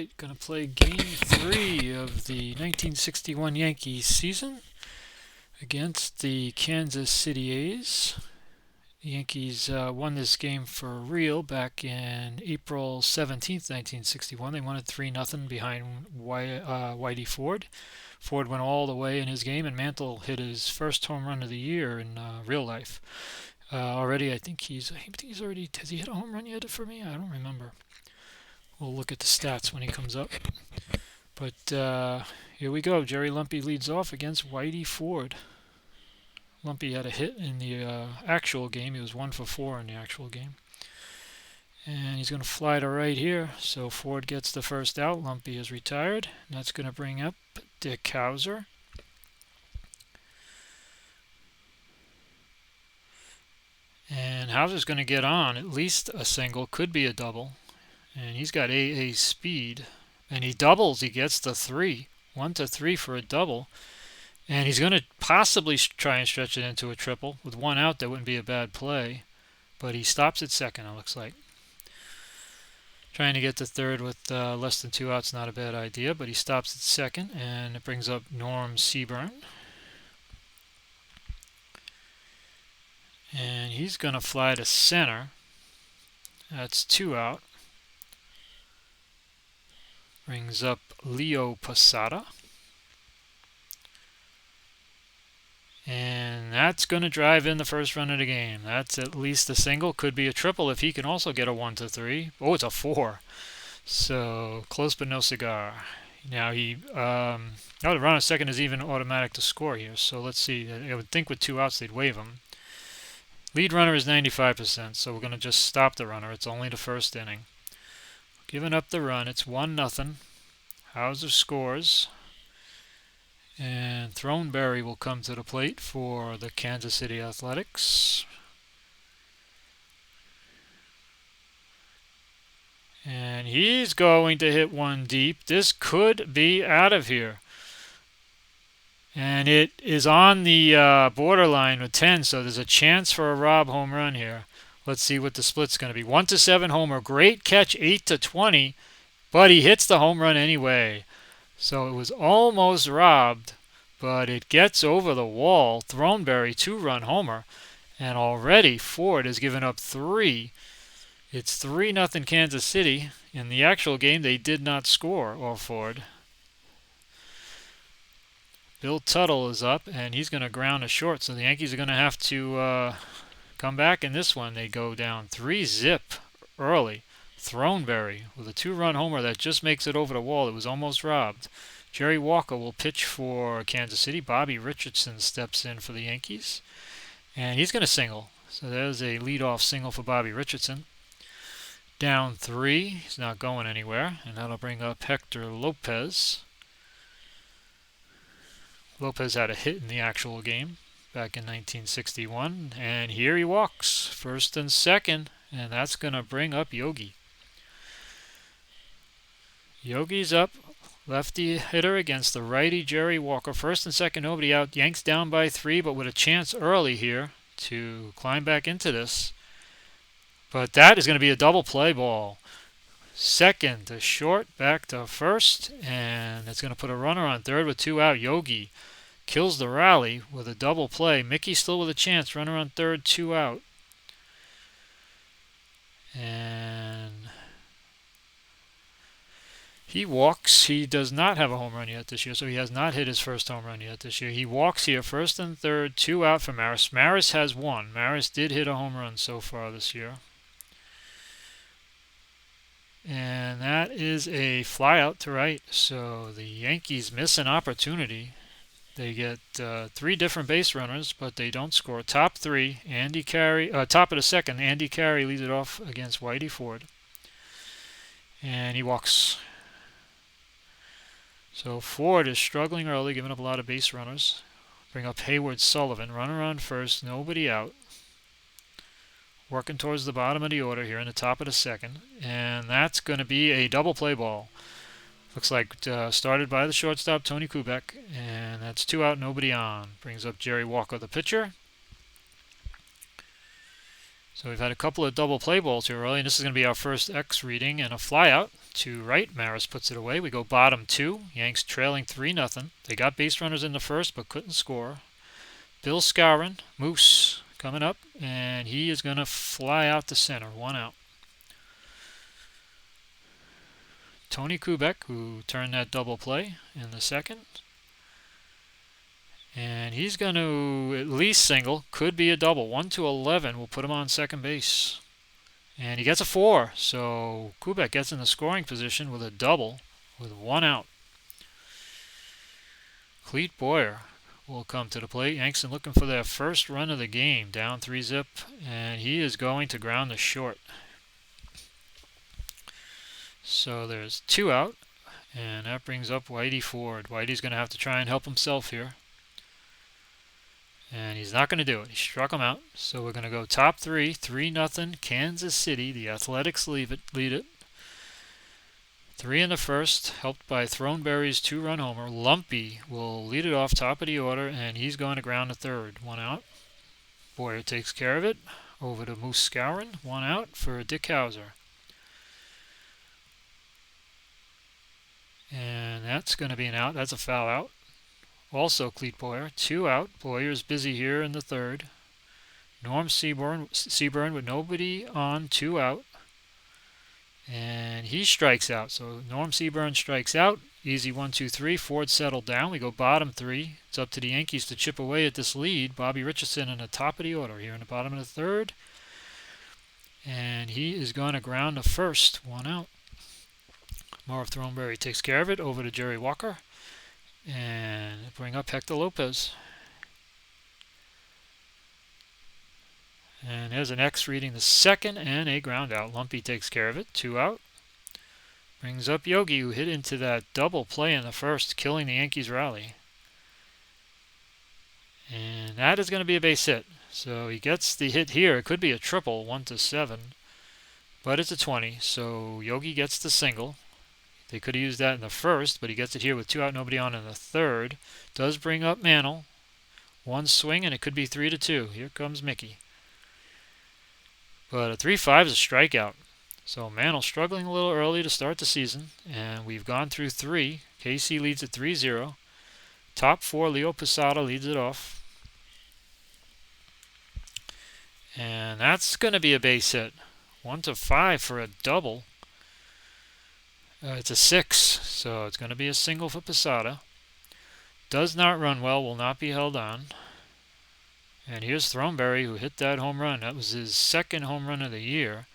Alright, gonna play Game 3 of the 1961 Yankees season against the Kansas City A's. The Yankees won this game for real back in April 17th, 1961. They won it 3-0 behind Whitey Ford. Ford went all the way in his game, and Mantle hit his first home run of the year in real life. Already, I think he's already, has he hit a home run yet for me? I don't remember. We'll look at the stats when he comes up. But here we go. Jerry Lumpy leads off against Whitey Ford. Lumpy had a hit in the actual game. He was 1 for 4 in the actual game. And he's going to fly to right here. So Ford gets the first out. Lumpy is retired. And that's going to bring up Dick Hauser. And Hauser's going to get on at least a single, could be a double. And he's got AA speed. And he doubles. He gets the 3. 1 to 3 for a double. And he's going to possibly try and stretch it into a triple. With 1 out, that wouldn't be a bad play. But he stops at second, it looks like. Trying to get to third with less than 2 outs, not a bad idea. But he stops at second, and it brings up Norm Seaburn. And he's going to fly to center. That's 2 out. Brings up Leo Posada. And that's going to drive in the first run of the game. That's at least a single. Could be a triple if he can also get a 1 to 3. Oh, it's a 4. So close but no cigar. Now the run on second is even automatic to score here. So let's see. I would think with 2 outs they'd waive him. Lead runner is 95%, so we're going to just stop the runner. It's only the first inning. Giving up the run, it's 1-0. Hauser scores. And Throneberry will come to the plate for the Kansas City Athletics. And he's going to hit one deep. This could be out of here. And it is on the borderline with 10, so there's a chance for a Rob home run here. Let's see what the split's going to be. 1 to 7 homer. Great catch, 8 to 20. But he hits the home run anyway. So it was almost robbed, but it gets over the wall. Throneberry, 2-run homer. And already Ford has given up 3. It's 3-0 Kansas City. In the actual game, they did not score, or Ford. Bill Tuttle is up, and he's going to ground a short. So the Yankees are going to have to come back in this one. They go down 3-zip early. Throneberry with a 2-run homer that just makes it over the wall. It was almost robbed. Jerry Walker will pitch for Kansas City. Bobby Richardson steps in for the Yankees. And he's going to single. So there's a leadoff single for Bobby Richardson. Down 3. He's not going anywhere. And that'll bring up Hector Lopez. Lopez had a hit in the actual game back in 1961. And here he walks. First and second. And that's going to bring up Yogi. Yogi's up. Lefty hitter against the righty Jerry Walker. First and second, nobody out. Yanks down by 3, but with a chance early here to climb back into this. But that is going to be a double play ball. Second to short, back to first, and it's going to put a runner on third with 2 out. Yogi kills the rally with a double play. Mickey still with a chance. Runner on third, 2 out. And he walks. He does not have a home run yet this year, so he has not hit his first home run yet this year. He walks here, first and third, 2 out for Maris. Maris has 1. Maris did hit a home run so far this year. And that is a fly out to right. So the Yankees miss an opportunity. They get 3 different base runners, but they don't score. Top 3, Andy Carey. Top of the second, Andy Carey leads it off against Whitey Ford. And he walks. So Ford is struggling early, giving up a lot of base runners. Bring up Hayward Sullivan. Runner on first, nobody out. Working towards the bottom of the order here in the top of the second. And that's going to be a double play ball. Looks like started by the shortstop, Tony Kubek. And that's 2 out, nobody on. Brings up Jerry Walker, the pitcher. So we've had a couple of double play balls here early. And this is going to be our first X reading and a fly out. to right. Maris puts it away. We go bottom 2. Yanks trailing 3-0. They got base runners in the first but couldn't score. Bill Skowron, Moose, coming up, and he is going to fly out to center. 1 out. Tony Kubek, who turned that double play in the second. And he's going to at least single. Could be a double. 1-11 will put him on second base. And he gets a 4. So Kubek gets in the scoring position with a double with 1 out. Clete Boyer will come to the plate. Yanks looking for their first run of the game. Down 3-0. And he is going to ground to short. So there's 2 out. And that brings up Whitey Ford. Whitey's going to have to try and help himself here. And he's not going to do it. He struck him out. So we're going to go top 3. 3-0 Kansas City. The Athletics lead it. 3 in the first, helped by Throneberry's 2-run homer. Lumpy will lead it off top of the order, and he's going to ground to third. 1 out. Boyer takes care of it. Over to Moose Skowron. 1 out for Dick Hauser. And that's going to be an out. That's a foul out. Also Clete Boyer. 2 out. Boyer's busy here in the third. Norm Seaburn with nobody on. 2 out. And he strikes out. So Norm Seaburn strikes out. Easy 1-2-3. Ford settled down. We go bottom 3. It's up to the Yankees to chip away at this lead. Bobby Richardson in the top of the order here in the bottom of the third. And he is going to ground to first. 1 out. Marv Throneberry takes care of it. Over to Jerry Walker. And bring up Hector Lopez. And there's an X reading the second and a ground out. Lumpy takes care of it. 2 out. Brings up Yogi, who hit into that double play in the first, killing the Yankees rally. And that is going to be a base hit. So he gets the hit here. It could be a triple, 1-7. But it's a 20. So Yogi gets the single. They could have used that in the first, but he gets it here with 2 out, nobody on in the third. Does bring up Mantle. 1 swing, and it could be 3-2. Here comes Mickey. But a 3-5 is a strikeout. So Mantle struggling a little early to start the season, and we've gone through 3. KC leads at 3-0. Top 4, Leo Posada leads it off. And that's going to be a base hit. 1-5 for a double. It's a 6, so it's going to be a single for Posada. Does not run well, will not be held on. And here's Throneberry, who hit that home run. That was his second home run of the year.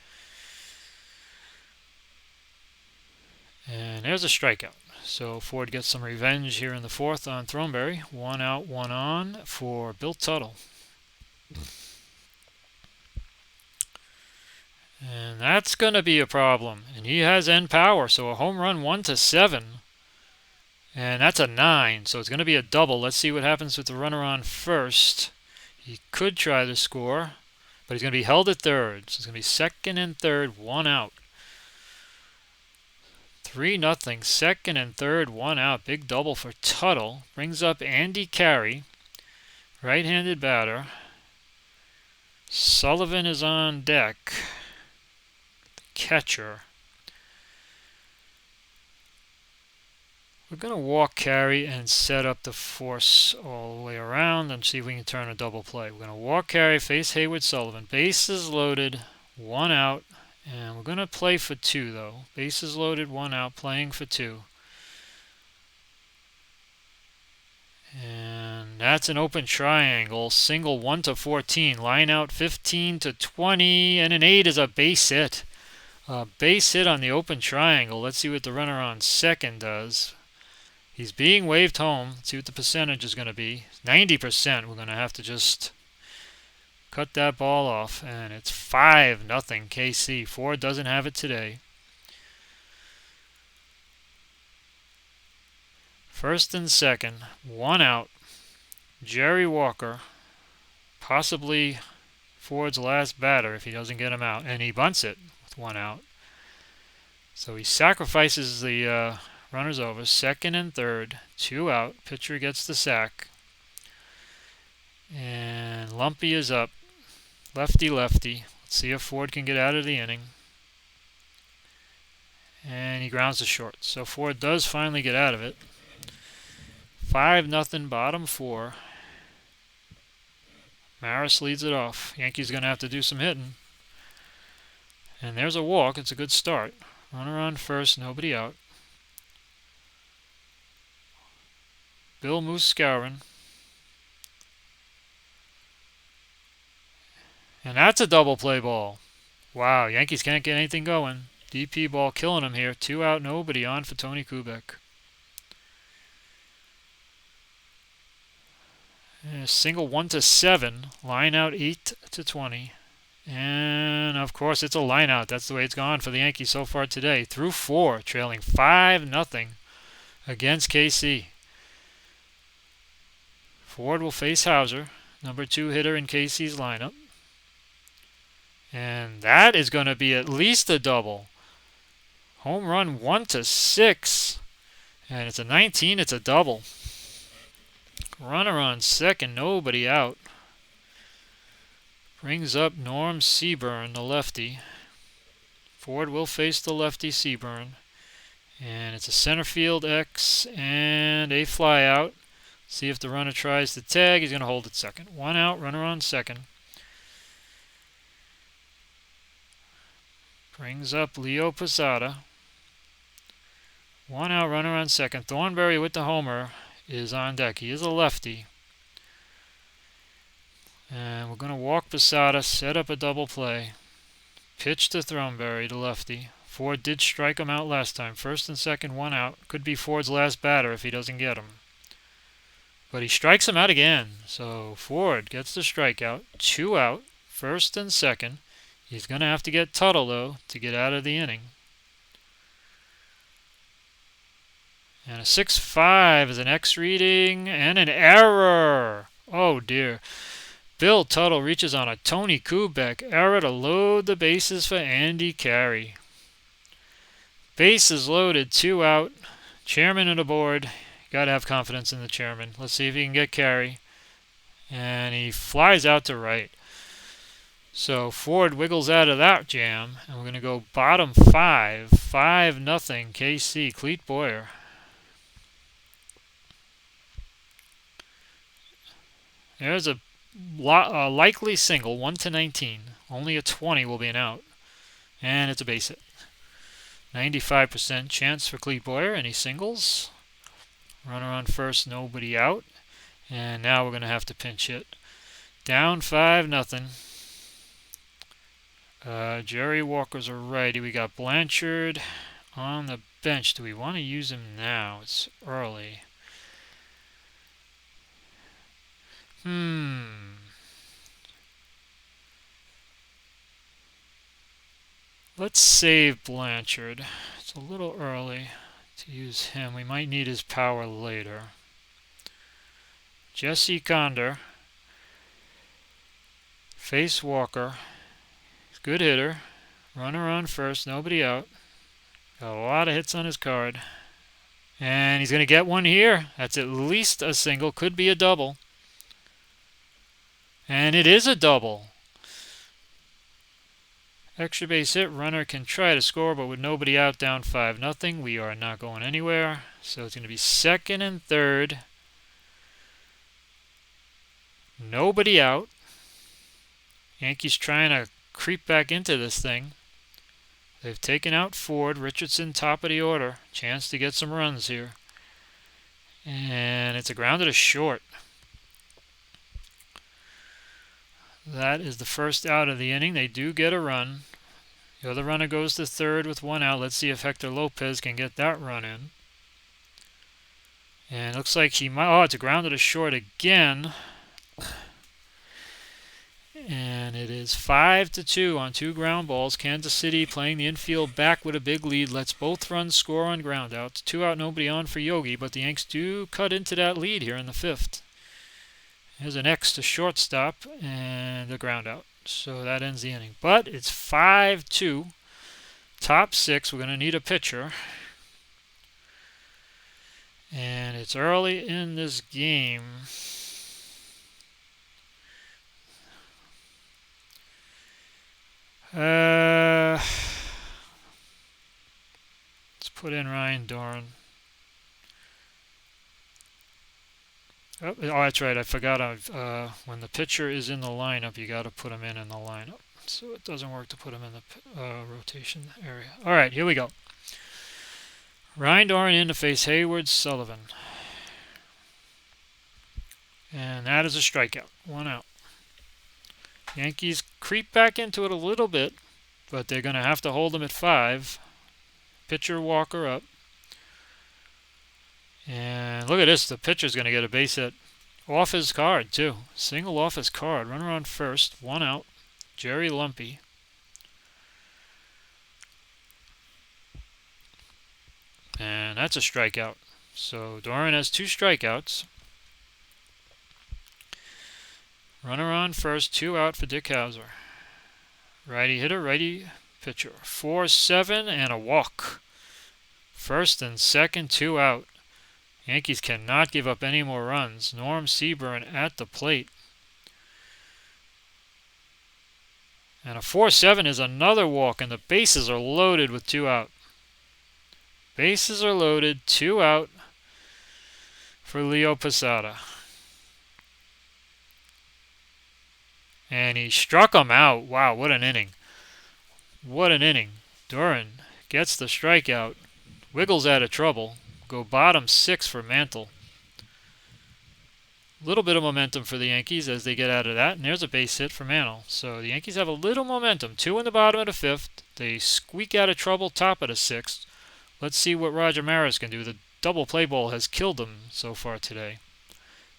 And there's a strikeout. So Ford gets some revenge here in the fourth on Throneberry. 1 out, 1 on for Bill Tuttle. And that's going to be a problem. And he has end power, so a home run 1-7. And that's a 9, so it's going to be a double. Let's see what happens with the runner on first. He could try to score, but he's going to be held at third. So it's going to be second and third, 1 out. 3-0, second and third, 1 out. Big double for Tuttle. Brings up Andy Carey, right-handed batter. Sullivan is on deck. Catcher. We're going to walk Carey and set up the force all the way around and see if we can turn a double play. We're going to walk Carey, face Hayward Sullivan. Bases loaded, 1 out. And we're going to play for 2, though. Bases loaded, 1 out, playing for 2. And that's an open triangle. Single 1-14. Line out 15-20. And an 8 is a base hit. A base hit on the open triangle. Let's see what the runner on second does. He's being waved home. Let's see what the percentage is going to be. 90%. We're going to have to just cut that ball off. And it's 5-0 KC. Ford doesn't have it today. First and second. 1 out. Jerry Walker. Possibly Ford's last batter if he doesn't get him out. And he bunts it with 1 out. So he sacrifices the runners over. Second and third. 2 out. Pitcher gets the sack. And Lumpy is up. Lefty, lefty. Let's see if Ford can get out of the inning. and he grounds to short. So Ford does finally get out of it. 5-0 bottom 4. Maris leads it off. Yankees going to have to do some hitting. And there's a walk. It's a good start. Runner on first, nobody out. Bill Moose scouring. And that's a double play ball. Wow, Yankees can't get anything going. DP ball killing them here. 2 out, nobody on for Tony Kubek. Single 1-7. Line out 8-20. And of course it's a line out. That's the way it's gone for the Yankees so far today. Through 4, trailing 5-0 against KC. Ford will face Hauser, number 2 hitter in KC's lineup. And that is going to be at least a double. Home run 1-6. And it's a 19, it's a double. Runner on second, nobody out. Brings up Norm Seaburn, the lefty. Ford will face the lefty Seaburn. And it's a center field X and a fly out. See if the runner tries to tag. He's going to hold it second. 1 out, runner on second. Brings up Leo Posada. 1 out, runner on second. Thornberry with the homer is on deck. He is a lefty. And we're going to walk Posada, set up a double play. Pitch to Thornberry, the lefty. Ford did strike him out last time. First and second, 1 out. Could be Ford's last batter if he doesn't get him. But he strikes him out again. So Ford gets the strikeout. 2 out, first and second. He's going to have to get Tuttle, though, to get out of the inning. And a 6-5 is an X reading and an error. Oh, dear. Bill Tuttle reaches on a Tony Kubek error to load the bases for Andy Carey. Bases loaded, 2 out. Chairman of the board. Got to have confidence in the chairman. Let's see if he can get Carey. And he flies out to right. So Ford wiggles out of that jam, and we're going to go bottom 5, 5-0 KC. Clete Boyer. There's a likely single, 1-19. Only a 20 will be an out, and it's a base hit. 95% chance for Clete Boyer, and he singles. Runner on first, nobody out, and now we're going to have to pinch hit. Down 5-0. Jerry Walker's a righty. We got Blanchard on the bench. Do we want to use him now? It's early. Let's save Blanchard. It's a little early to use him. We might need his power later. Jesse Condor. Face Walker. Good hitter. Runner on first, nobody out. Got a lot of hits on his card. And he's going to get one here. That's at least a single. Could be a double. And it is a double. Extra base hit. Runner can try to score, but with nobody out, down 5-0. We are not going anywhere. So it's going to be second and third. Nobody out. Yankees trying to creep back into this thing. They've taken out Ford. Richardson top of the order. Chance to get some runs here. And it's a grounded to short. That is the first out of the inning. They do get a run. The other runner goes to third with 1 out. Let's see if Hector Lopez can get that run in. And it looks like he might. Oh, it's a grounded to short again. And it is 5-2 on 2 ground balls. Kansas City playing the infield back with a big lead. Lets both runs score on ground outs. 2 out, nobody on for Yogi, but the Yanks do cut into that lead here in the 5th. There's an X to shortstop and a ground out. So that ends the inning. But it's 5-2. Top 6. We're going to need a pitcher. And it's early in this game. Let's put in Ryan Doran. Oh, that's right. I forgot. When the pitcher is in the lineup, you got to put him in the lineup. So it doesn't work to put him in the rotation area. All right, here we go. Ryan Doran in to face Hayward Sullivan. And that is a strikeout. 1 out. Yankees creep back into it a little bit, but they're going to have to hold him at 5. Pitcher Walker up. And look at this. The pitcher's going to get a base hit off his card, too. Single off his card. Runner on first. 1 out. Jerry Lumpy. And that's a strikeout. So Doran has 2 strikeouts. Runner on first. 2 out for Dick Hauser. Righty hitter, righty pitcher. 4-7 and a walk. First and second, 2 out. Yankees cannot give up any more runs. Norm Seaburn at the plate. And a 4-7 is another walk, and the bases are loaded with 2 out. Bases are loaded, 2 out for Leo Posada. And he struck him out. Wow, what an inning. What an inning. Doran gets the strikeout, wiggles out of trouble. Go bottom 6 for Mantle. Little bit of momentum for the Yankees as they get out of that, and there's a base hit for Mantle. So the Yankees have a little momentum. 2 in the bottom of the 5th. They squeak out of trouble top of the 6th. Let's see what Roger Maris can do. The double play ball has killed them so far today.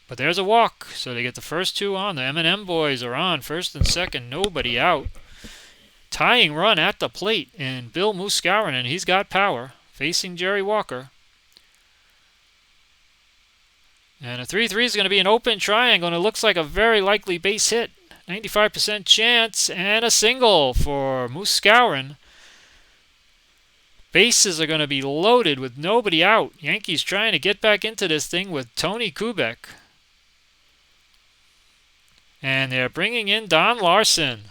But there's a walk, so they get the first 2 on. The M&M boys are on first and second, nobody out. Tying run at the plate, and Bill Muscowren, he's got power, facing Jerry Walker. And a 3-3 is going to be an open triangle, and it looks like a very likely base hit. 95% chance, and a single for Muscowren. Bases are going to be loaded with nobody out. Yankees trying to get back into this thing with Tony Kubek. And they're bringing in Don Larson.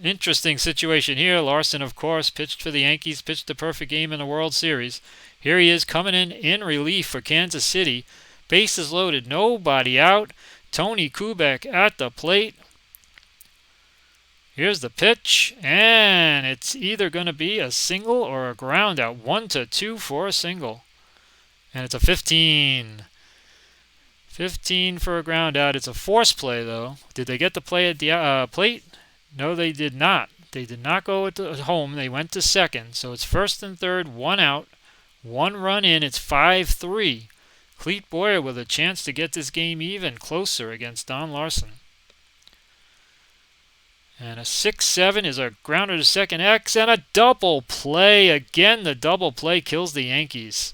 Interesting situation here. Larson, of course, pitched for the Yankees, pitched the perfect game in the World Series. Here he is coming in relief for Kansas City. Bases loaded, nobody out. Tony Kubek at the plate. Here's the pitch, and it's either going to be a single or a ground out. 1-2 for a single. And it's a 15. 15 for a ground out. It's a force play, though. Did they get the play at the plate? No, they did not. They did not go at home. They went to second. So it's first and third, 1 out. 1 run in. It's 5-3. Clete Boyer with a chance to get this game even closer against Don Larson. And a 6-7 is a grounder to second X, and a double play. Again, the double play kills the Yankees.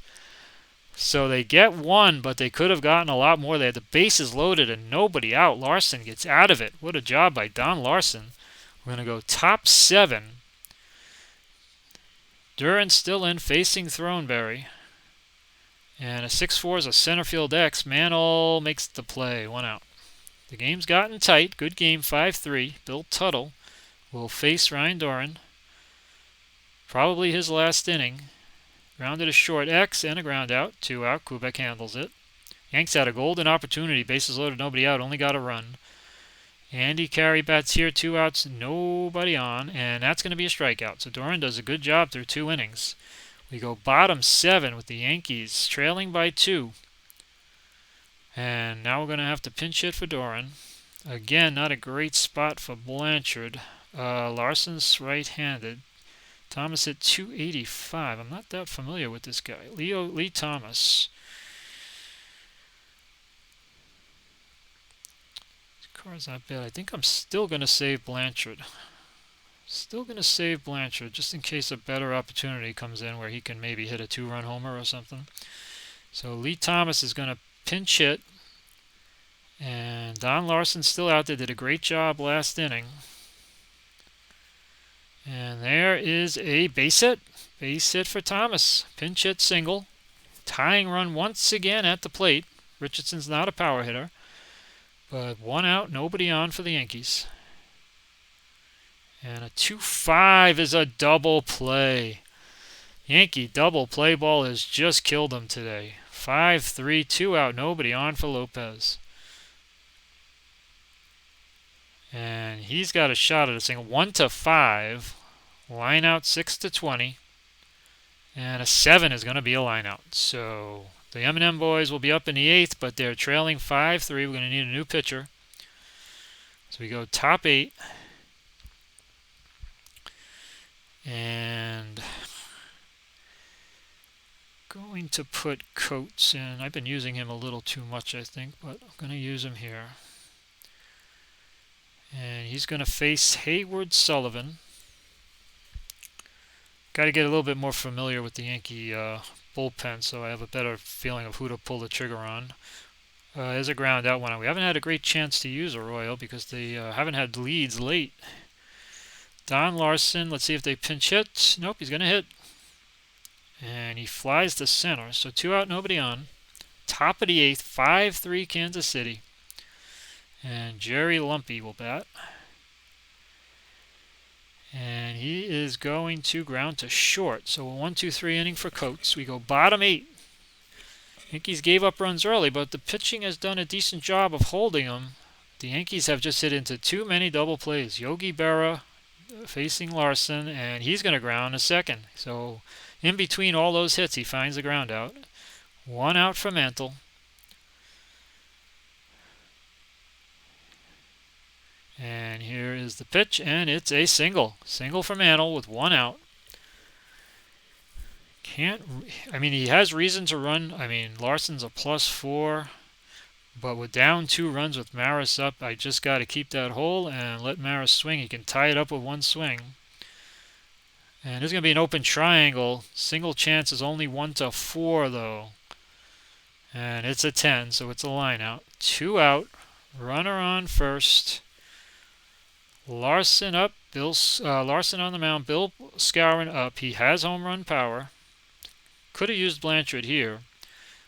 So they get 1, but they could have gotten a lot more. They had the bases loaded and nobody out. Larson gets out of it. What a job by Don Larson. We're going to go top 7. Duran still in, facing Throneberry. And a 6-4 is a center field X. Mantle makes the play. 1 out. The game's gotten tight. Good game, 5-3. Bill Tuttle will face Ryan Doran. Probably his last inning. Grounded a short X and a ground out. 2 out. Kubek handles it. Yanks had a golden opportunity. Bases loaded, nobody out. Only got a run. Andy Carey bats here. 2 outs, nobody on. And that's going to be a strikeout. So Doran does a good job through 2 innings. We go bottom 7 with the Yankees trailing by 2. And now we're going to have to pinch hit for Doran. Again, not a great spot for Blanchard. Larson's right-handed. Thomas hit 285. I'm not that familiar with this guy. Lee Thomas. This card's not bad. I think I'm still going to save Blanchard. Still going to save Blanchard just in case a better opportunity comes in where he can maybe hit a 2-run homer or something. So Lee Thomas is going to pinch hit. And Don Larson's still out there. Did a great job last inning. And there is a base hit. Base hit for Thomas. Pinch hit single. Tying run once again at the plate. Richardson's not a power hitter. But 1 out, nobody on for the Yankees. And a 2-5 is a double play. Yankee double play ball has just killed him today. 5-3, 2 out, nobody on for Lopez. And he's got a shot at a single. 1-5. Line out 6-20. And a 7 is going to be a line out. So the M&M boys will be up in the 8th, but they're trailing 5-3. We're going to need a new pitcher. So we go top 8. And going to put Coates in. I've been using him a little too much, I think, but I'm going to use him here. And he's going to face Hayward Sullivan. Got to get a little bit more familiar with the Yankee bullpen, so I have a better feeling of who to pull the trigger on. There's a ground out one. We haven't had a great chance to use Arroyo because they haven't had leads late. Don Larson, let's see if they pinch hit. Nope, he's going to hit. And he flies to center, so 2 out, nobody on. Top of the 8th, 5-3 Kansas City. And Jerry Lumpy will bat. And he is going to ground to short. So a 1-2-3 inning for Coates. We go bottom 8. Yankees gave up runs early, but the pitching has done a decent job of holding them. The Yankees have just hit into too many double plays. Yogi Berra facing Larson, and he's going to ground a second. So in between all those hits, he finds the ground out. 1 out for Mantle. And here is the pitch, and it's a single. Single for Mantle with 1 out. He has reason to run. Larson's a +4, but with down 2 runs with Maris up, I just got to keep that hole and let Maris swing. He can tie it up with 1 swing. And there's going to be an open triangle. Single chance is only 1-4, though. And it's a 10, so it's a line out. 2 out. Runner on first. Larson up. Larson on the mound. Bill Skowron up. He has home run power. Could have used Blanchard here.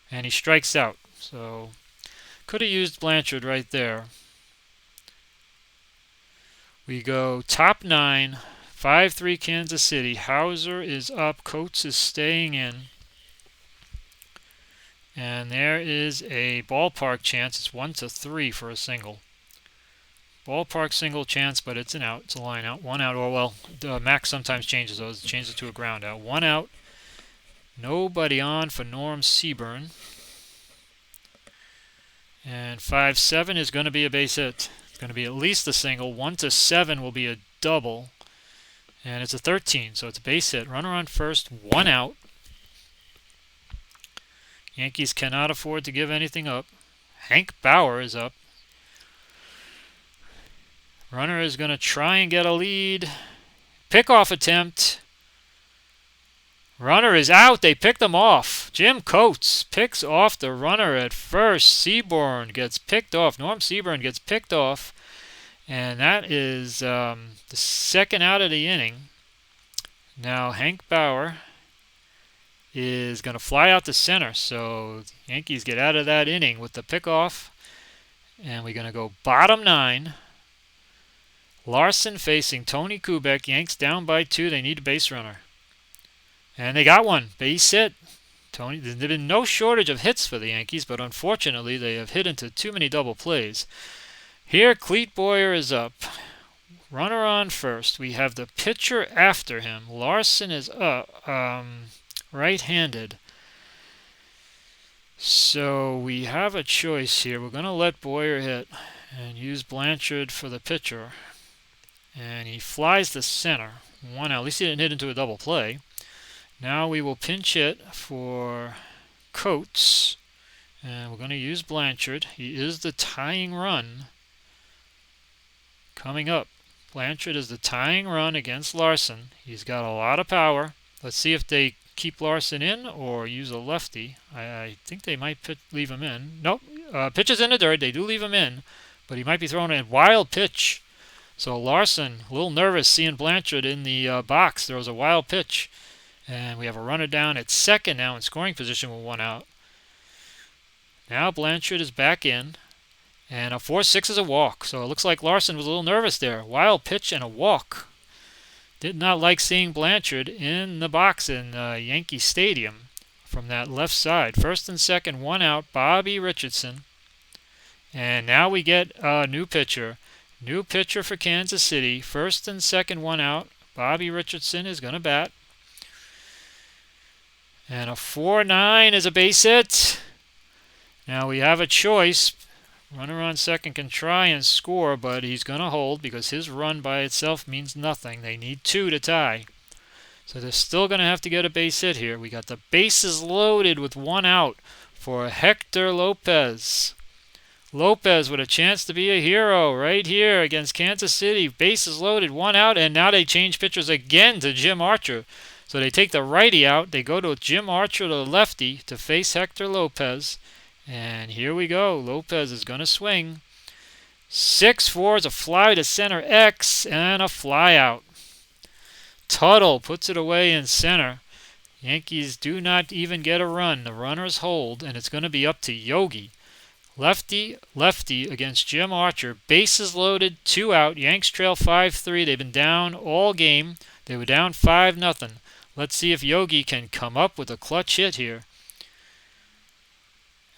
And he strikes out. So could have used Blanchard right there. We go top 9. 5-3 Kansas City. Hauser is up. Coates is staying in. And there is a ballpark chance. It's 1-3 for a single. Ballpark single chance, but it's an out. It's a line out. 1 out. Oh, well, the Max sometimes changes those. It changes to a ground out. 1 out. Nobody on for Norm Seaburn. And 5-7 is going to be a base hit. It's going to be at least a single. 1-7 will be a double. And it's a 13, so it's a base hit. Runner on first. 1 out. Yankees cannot afford to give anything up. Hank Bauer is up. Runner is going to try and get a lead. Pickoff attempt. Runner is out. They picked him off. Jim Coates picks off the runner at first. Seaborn gets picked off. Norm Seaborn gets picked off. And that is the second out of the inning. Now Hank Bauer is going to fly out to center. So the Yankees get out of that inning with the pickoff. And we're going to go bottom 9. Larson facing Tony Kubek. Yanks down by 2. They need a base runner. And they got one. Base hit. There's been no shortage of hits for the Yankees, but unfortunately they have hit into too many double plays. Here, Cleet Boyer is up. Runner on first. We have the pitcher after him. Larson is up, right-handed. So we have a choice here. We're going to let Boyer hit and use Blanchard for the pitcher. And he flies to center. 1 out. At least he didn't hit into a double play. Now we will pinch hit for Coates. And we're going to use Blanchard. He is the tying run coming up. Blanchard is the tying run against Larson. He's got a lot of power. Let's see if they keep Larson in or use a lefty. I think they might leave him in. Nope. Pitch is in the dirt. They do leave him in. But he might be throwing a wild pitch. So Larson, a little nervous seeing Blanchard in the box. There was a wild pitch. And we have a runner down at second now in scoring position with 1 out. Now Blanchard is back in. And a 4-6 is a walk. So it looks like Larson was a little nervous there. Wild pitch and a walk. Did not like seeing Blanchard in the box in Yankee Stadium from that left side. First and second, one out, Bobby Richardson. And now we get a new pitcher. New pitcher for Kansas City. First and second, one out. Bobby Richardson is going to bat. And a 4-9 is a base hit. Now we have a choice. Runner on second can try and score, but he's going to hold because his run by itself means nothing. They need two to tie. So they're still going to have to get a base hit here. We got the bases loaded with one out for Hector Lopez. Lopez with a chance to be a hero right here against Kansas City. Bases loaded, one out, and now they change pitchers again to Jim Archer. So they take the righty out. They go to Jim Archer, the lefty, to face Hector Lopez. And here we go. Lopez is going to swing. 6-4 is a fly to center X and a fly out. Tuttle puts it away in center. Yankees do not even get a run. The runners hold, and it's going to be up to Yogi. Lefty, lefty against Jim Archer. Bases loaded, two out. Yanks trail 5-3. They've been down all game. They were down 5-0. Let's see if Yogi can come up with a clutch hit here.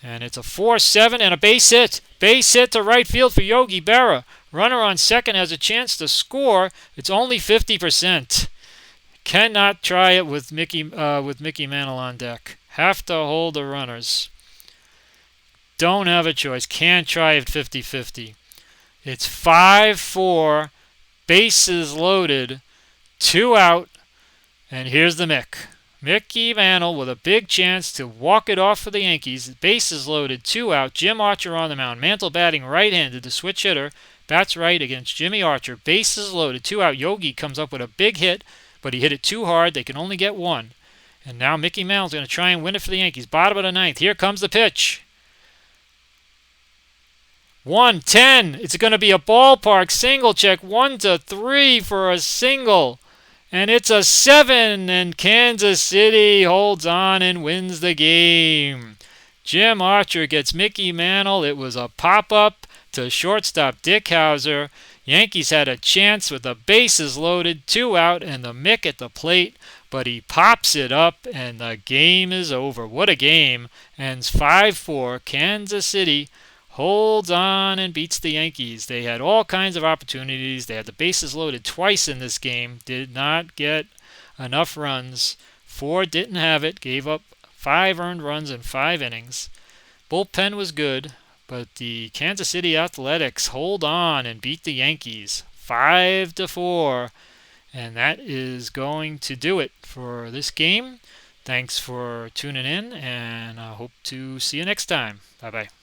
And it's a 4-7 and a base hit. Base hit to right field for Yogi Berra. Runner on second has a chance to score. It's only 50%. Cannot try it with Mickey Mantle on deck. Have to hold the runners. Don't have a choice. Can't try it 50-50. It's 5-4. Bases loaded. Two out. And here's the Mick. Mickey Mantle with a big chance to walk it off for the Yankees. Bases loaded, two out. Jim Archer on the mound. Mantle batting right-handed, the switch hitter. Bats right against Jimmy Archer. Bases loaded, two out. Yogi comes up with a big hit, but he hit it too hard. They can only get one. And now Mickey Mantle's going to try and win it for the Yankees. Bottom of the ninth. Here comes the pitch. 1-10. It's going to be a ballpark single check. 1-3 for a single. And it's a 7, and Kansas City holds on and wins the game. Jim Archer gets Mickey Mantle. It was a pop-up to shortstop Dick Hauser. Yankees had a chance with the bases loaded, two out, and the Mick at the plate. But he pops it up, and the game is over. What a game. Ends 5-4. Kansas City holds on and beats the Yankees. They had all kinds of opportunities. They had the bases loaded twice in this game. Did not get enough runs. Ford didn't have it. Gave up 5 earned runs in 5 innings. Bullpen was good, but the Kansas City Athletics hold on and beat the Yankees 5-4. And that is going to do it for this game. Thanks for tuning in, and I hope to see you next time. Bye-bye.